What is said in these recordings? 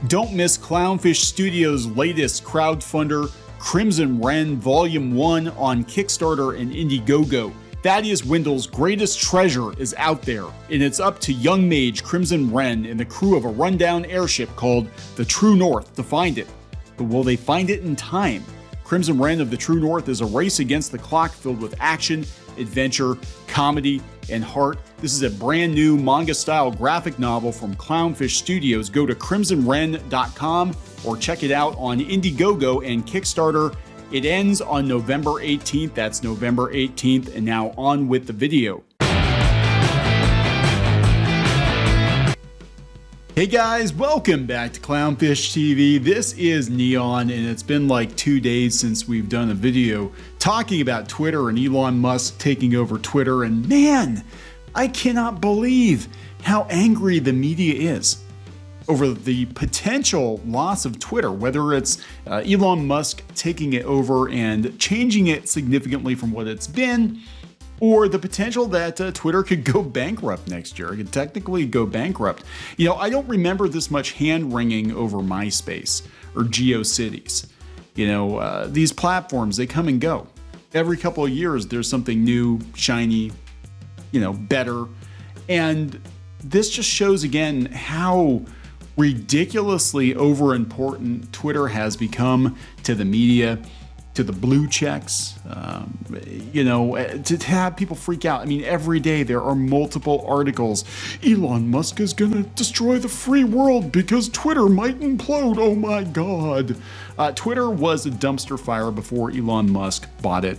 Don't miss Clownfish Studios' latest crowdfunder, Crimson Wren Volume 1 on Kickstarter and Indiegogo. Thaddeus Wendell's greatest treasure is out there, and it's up to young mage Crimson Wren and the crew of a rundown airship called the True North to find it. But will they find it in time? Crimson Wren of the True North is a race against the clock filled with action, adventure, comedy, and heart. This is a brand new manga-style graphic novel from Clownfish Studios. Go to crimsonwren.com or check it out on Indiegogo and Kickstarter. It ends on November 18th. That's November 18th. And now on with the video. Hey guys, welcome back to Clownfish TV. This is Neon, and it's been like 2 days since we've done a video talking about Twitter and Elon Musk taking over Twitter. And man, I cannot believe how angry the media is over the potential loss of Twitter, whether it's Elon Musk taking it over and changing it significantly from what it's been, or the potential that Twitter could go bankrupt next year. It could technically go bankrupt. You know, I don't remember this much hand-wringing over MySpace or GeoCities. You know, these platforms, they come and go. Every couple of years, there's something new, shiny, you know, better. And this just shows again how ridiculously overimportant Twitter has become to the media, to the blue checks, you know, to have people freak out. I mean, every day there are multiple articles. Elon Musk is going to destroy the free world because Twitter might implode. Oh my God. Twitter was a dumpster fire before Elon Musk bought it.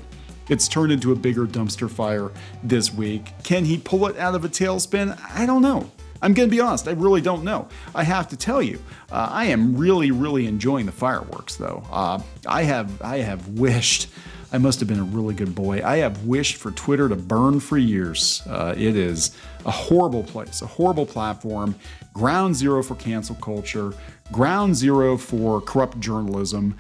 It's turned into a bigger dumpster fire this week. Can he pull it out of a tailspin? I don't know. I'm going to be honest, I really don't know. I have to tell you, I am really enjoying the fireworks, though. I have wished, I must have been a really good boy, I have wished for Twitter to burn for years. It is a horrible place, a horrible platform, ground zero for cancel culture, ground zero for corrupt journalism.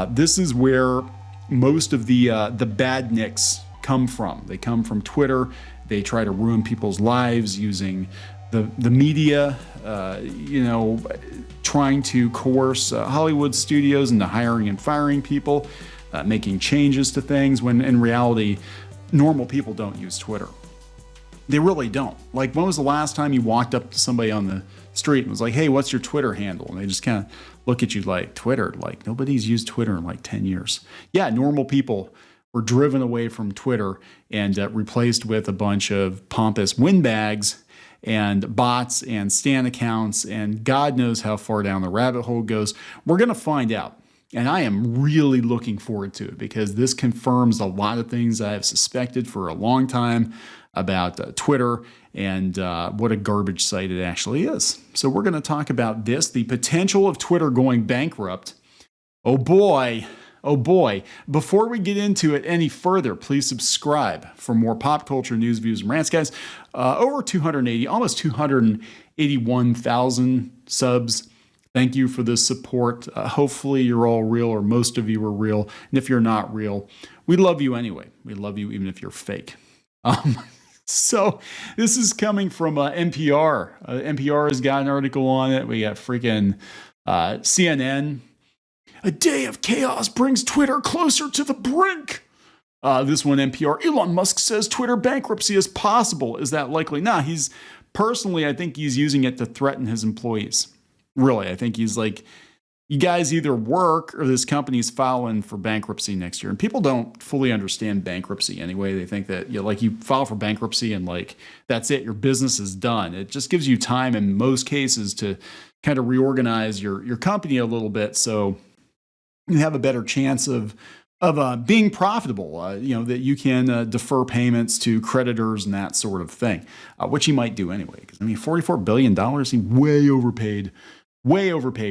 This is where most of the badniks come from. They come from Twitter. They try to ruin people's lives using the media, you know, trying to coerce Hollywood studios into hiring and firing people, making changes to things, when in reality, normal people don't use Twitter. They really don't. Like, when was the last time you walked up to somebody on the street and was like, hey, what's your Twitter handle? And they just kind of look at you like, Twitter? Like, nobody's used Twitter in like 10 years. Yeah, normal people were driven away from Twitter and replaced with a bunch of pompous windbags and bots and stan accounts, and God knows how far down the rabbit hole goes. We're going to find out. And I am really looking forward to it because this confirms a lot of things I have suspected for a long time about Twitter and what a garbage site it actually is. So we're going to talk about this, the potential of Twitter going bankrupt. Oh boy. Oh boy. Before we get into it any further, please subscribe for more pop culture news, views, and rants. Guys, over 280, almost 281,000 subs. Thank you for the support. Hopefully you're all real, or most of you are real. And if you're not real, we love you anyway. We love you even if you're fake. So this is coming from NPR. NPR has got an article on it. We got freaking CNN. A day of chaos brings Twitter closer to the brink. This one, NPR. Elon Musk says Twitter bankruptcy is possible. Is that likely? Nah, I think he's using it to threaten his employees. Really, I think he's like, you guys either work or this company's filing for bankruptcy next year. And people don't fully understand bankruptcy anyway. They think that, you know, like, you file for bankruptcy and like, that's it, your business is done. It just gives you time in most cases to kind of reorganize your company a little bit, so you have a better chance of being profitable, you know, that you can defer payments to creditors and that sort of thing, which you might do anyway. Because, I mean, $44 billion seems way overpaid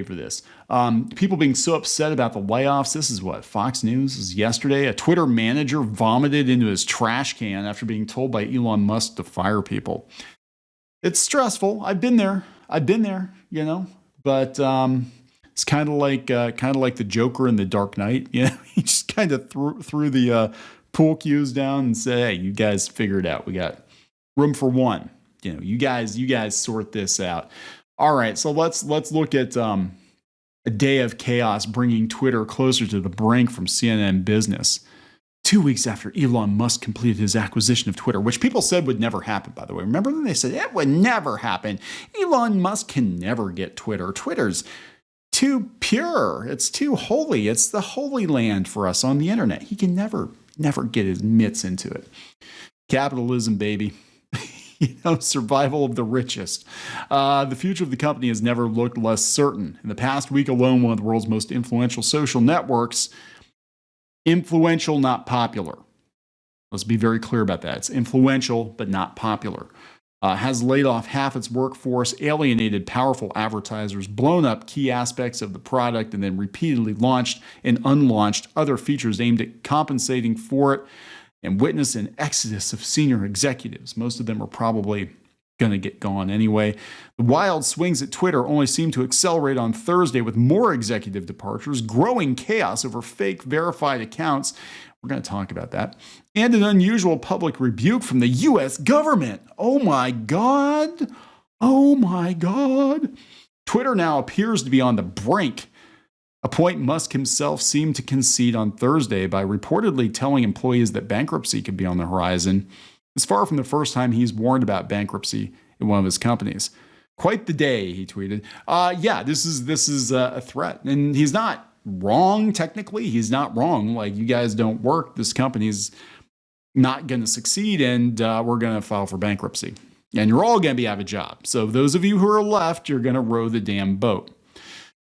for this. People being so upset about the layoffs. This is what, Fox News? This is yesterday. A Twitter manager vomited into his trash can after being told by Elon Musk to fire people. It's stressful. I've been there, you know, but it's kind of like the Joker in The Dark Knight. You know, he just kind of threw the pool cues down and said, "Hey, you guys figure it out. We got room for one. You know, you guys sort this out." All right, so let's look at A day of chaos bringing Twitter closer to the brink from CNN Business. 2 weeks after Elon Musk completed his acquisition of Twitter, which people said would never happen, by the way. Remember when they said it would never happen? Elon Musk can never get Twitter. Twitter's too pure. It's too holy. It's the holy land for us on the internet. He can never get his mitts into it. Capitalism, baby. Survival of the richest. The future of the company has never looked less certain. In the past week alone, one of the world's most influential social networks, influential, not popular. Let's be very clear about that. It's influential, but not popular. Has laid off half its workforce, alienated powerful advertisers, blown up key aspects of the product, and then repeatedly launched and unlaunched other features aimed at compensating for it, and witnessed an exodus of senior executives. Most of them are probably going to get gone anyway. The wild swings at Twitter only seem to accelerate on Thursday with more executive departures, growing chaos over fake verified accounts. We're going to talk about that. And an unusual public rebuke from the U.S. government. Oh my God. Oh my God. Twitter now appears to be on the brink, a point Musk himself seemed to concede on Thursday by reportedly telling employees that bankruptcy could be on the horizon. It's far from the first time he's warned about bankruptcy in one of his companies. Quite the day, he tweeted. This is a threat. And he's not wrong, technically. He's not wrong. Like, you guys don't work. This company's not going to succeed, and we're going to file for bankruptcy. And you're all going to be out of a job. So those of you who are left, you're going to row the damn boat.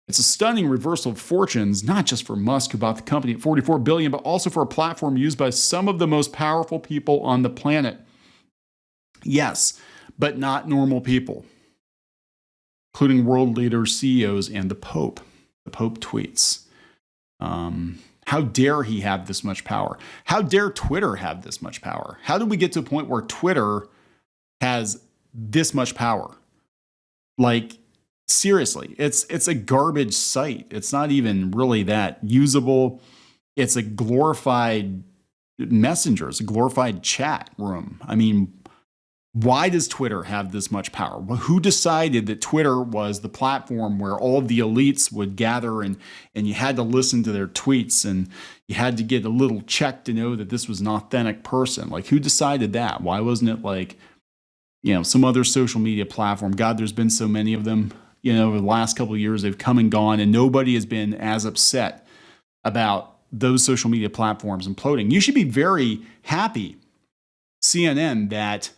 It's a stunning reversal of fortunes, not just for Musk, who bought the company at $44 billion, but also for a platform used by some of the most powerful people on the planet. Yes, but not normal people, including world leaders, CEOs, and the Pope. The Pope tweets. How dare he have this much power? How dare Twitter have this much power? How did we get to a point where Twitter has this much power? Like, seriously, it's a garbage site. It's not even really that usable. It's a glorified messenger. It's a glorified chat room. I mean, why does Twitter have this much power? Well, who decided that Twitter was the platform where all of the elites would gather and you had to listen to their tweets and you had to get a little check to know that this was an authentic person? Like, who decided that? Why wasn't it like, some other social media platform? God, there's been so many of them. Over the last couple of years, they've come and gone, and nobody has been as upset about those social media platforms imploding. You should be very happy, CNN, that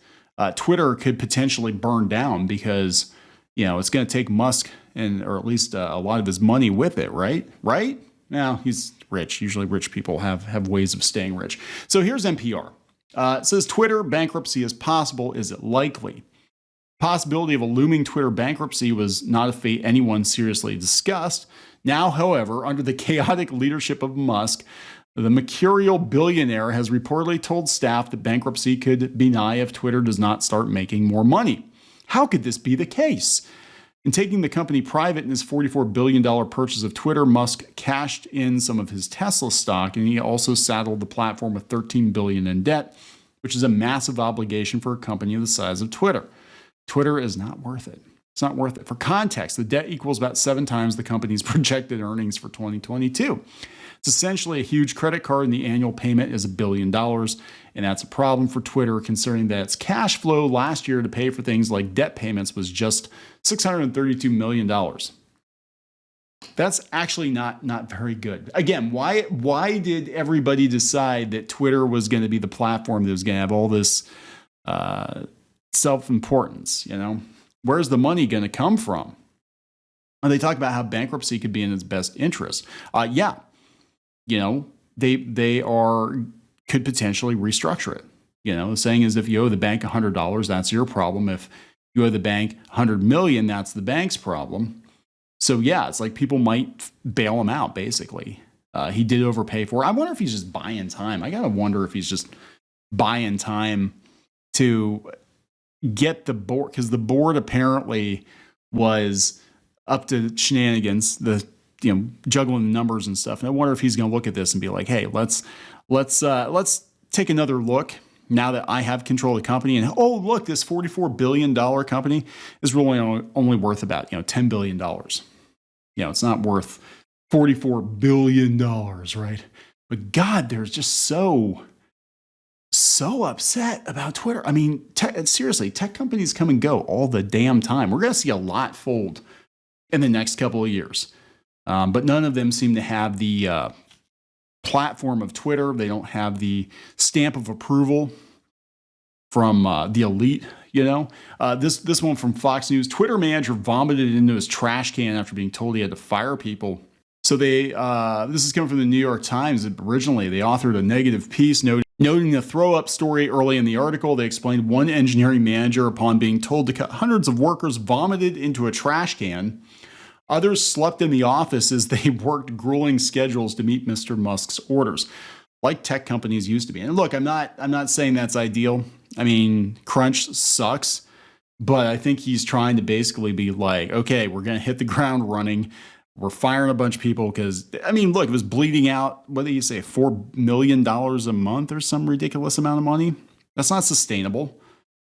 Twitter could potentially burn down because, it's going to take Musk or at least a lot of his money with it, right? Right? Now, he's rich. Usually rich people have ways of staying rich. So here's NPR. It says Twitter bankruptcy is possible. Is it likely? Possibility of a looming Twitter bankruptcy was not a fate anyone seriously discussed. Now, however, under the chaotic leadership of Musk, the mercurial billionaire has reportedly told staff that bankruptcy could be nigh if Twitter does not start making more money. How could this be the case? In taking the company private in his $44 billion purchase of Twitter, Musk cashed in some of his Tesla stock, and he also saddled the platform with $13 billion in debt, which is a massive obligation for a company the size of Twitter. Twitter is not worth it. It's not worth it. For context, the debt equals about 7 times the company's projected earnings for 2022. It's essentially a huge credit card, and the annual payment is $1 billion. And that's a problem for Twitter, considering that its cash flow last year to pay for things like debt payments was just $632 million. That's actually not very good. Again, why did everybody decide that Twitter was going to be the platform that was going to have all this self-importance? Where's the money going to come from? And they talk about how bankruptcy could be in its best interest. They could potentially restructure it. The saying is, if you owe the bank $100, that's your problem. If you owe the bank $100 million, that's the bank's problem. So yeah, it's like people might bail him out, basically. He did overpay for it. I wonder if he's just buying time. I gotta wonder if he's just buying time to get the board, because the board apparently was up to shenanigans, juggling the numbers and stuff. And I wonder if he's going to look at this and be like, hey, let's take another look now that I have control of the company. And oh, look, this $44 billion company is really only worth about $10 billion. it's not worth $44 billion, right? But God, they're just so upset about Twitter. I mean, seriously, tech companies come and go all the damn time. We're going to see a lot fold in the next couple of years. But none of them seem to have the platform of Twitter. They don't have the stamp of approval from the elite. This one from Fox News: Twitter manager vomited into his trash can after being told he had to fire people. So this is coming from the New York Times. Originally, they authored a negative piece noting the throw-up story early in the article. They explained one engineering manager, upon being told to cut hundreds of workers, vomited into a trash can. Others slept in the office as they worked grueling schedules to meet Mr. Musk's orders, like tech companies used to be. And look, I'm not saying that's ideal. I mean, crunch sucks, but I think he's trying to basically be like, okay, we're going to hit the ground running. We're firing a bunch of people because, I mean, look, it was bleeding out, what do you say, $4 million a month or some ridiculous amount of money? That's not sustainable,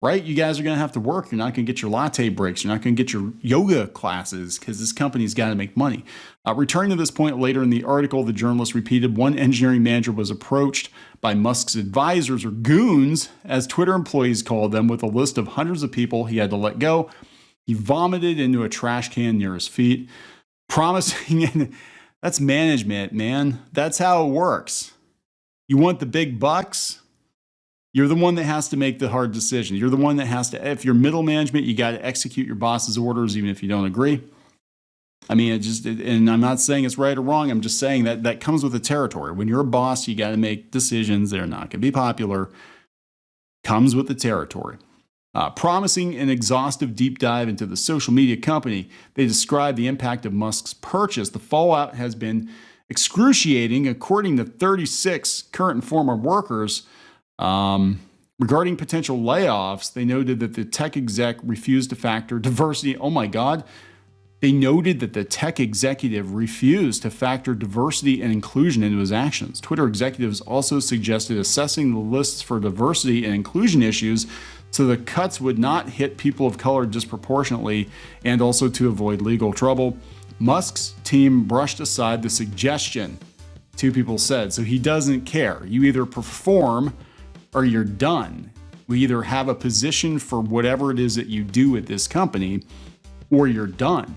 right? You guys are going to have to work. You're not going to get your latte breaks. You're not going to get your yoga classes because this company's got to make money. Returning to this point later in the article, the journalist repeated one engineering manager was approached by Musk's advisors, or goons, as Twitter employees called them, with a list of hundreds of people he had to let go. He vomited into a trash can near his feet, promising, that's management, man. That's how it works. You want the big bucks? You're the one that has to make the hard decision. You're the one that has to, if you're middle management, you got to execute your boss's orders, even if you don't agree. I mean, and I'm not saying it's right or wrong. I'm just saying that comes with the territory. When you're a boss, you got to make decisions. They're not going to be popular. Comes with the territory. Promising an exhaustive deep dive into the social media company, they describe the impact of Musk's purchase. The fallout has been excruciating, according to 36 current and former workers. Regarding potential layoffs, they noted that the tech exec refused to factor diversity. Oh my God. They noted that the tech executive refused to factor diversity and inclusion into his actions. Twitter executives also suggested assessing the lists for diversity and inclusion issues so the cuts would not hit people of color disproportionately, and also to avoid legal trouble. Musk's team brushed aside the suggestion, two people said. So he doesn't care. You either perform or you're done. We either have a position for whatever it is that you do at this company, or you're done.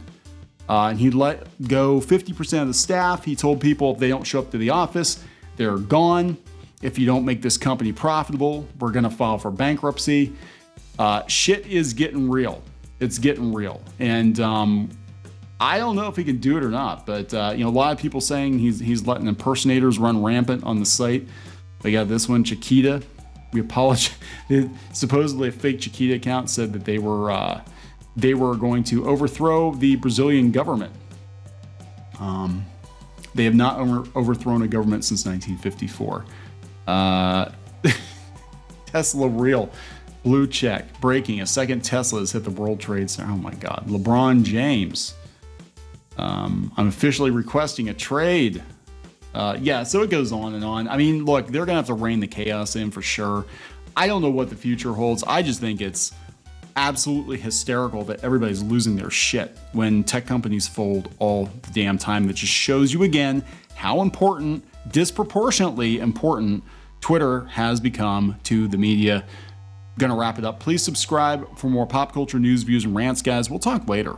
And he let go 50% of the staff. He told people if they don't show up to the office, they're gone. If you don't make this company profitable, we're going to file for bankruptcy. Shit is getting real. It's getting real. And I don't know if he can do it or not, but a lot of people saying he's letting impersonators run rampant on the site. They got this one, Chiquita. We apologize. Supposedly a fake Chiquita account said that they were going to overthrow the Brazilian government. They have not overthrown a government since 1954. Tesla real. Blue check. Breaking. A second Tesla has hit the World Trade Center. Oh my God. LeBron James. I'm officially requesting a trade. So it goes on and on. I mean, look, they're going to have to rein the chaos in for sure. I don't know what the future holds. I just think it's absolutely hysterical that everybody's losing their shit when tech companies fold all the damn time. That just shows you again how important, disproportionately important, Twitter has become to the media. Gonna wrap it up. Please subscribe for more pop culture news, views, and rants, guys. We'll talk later.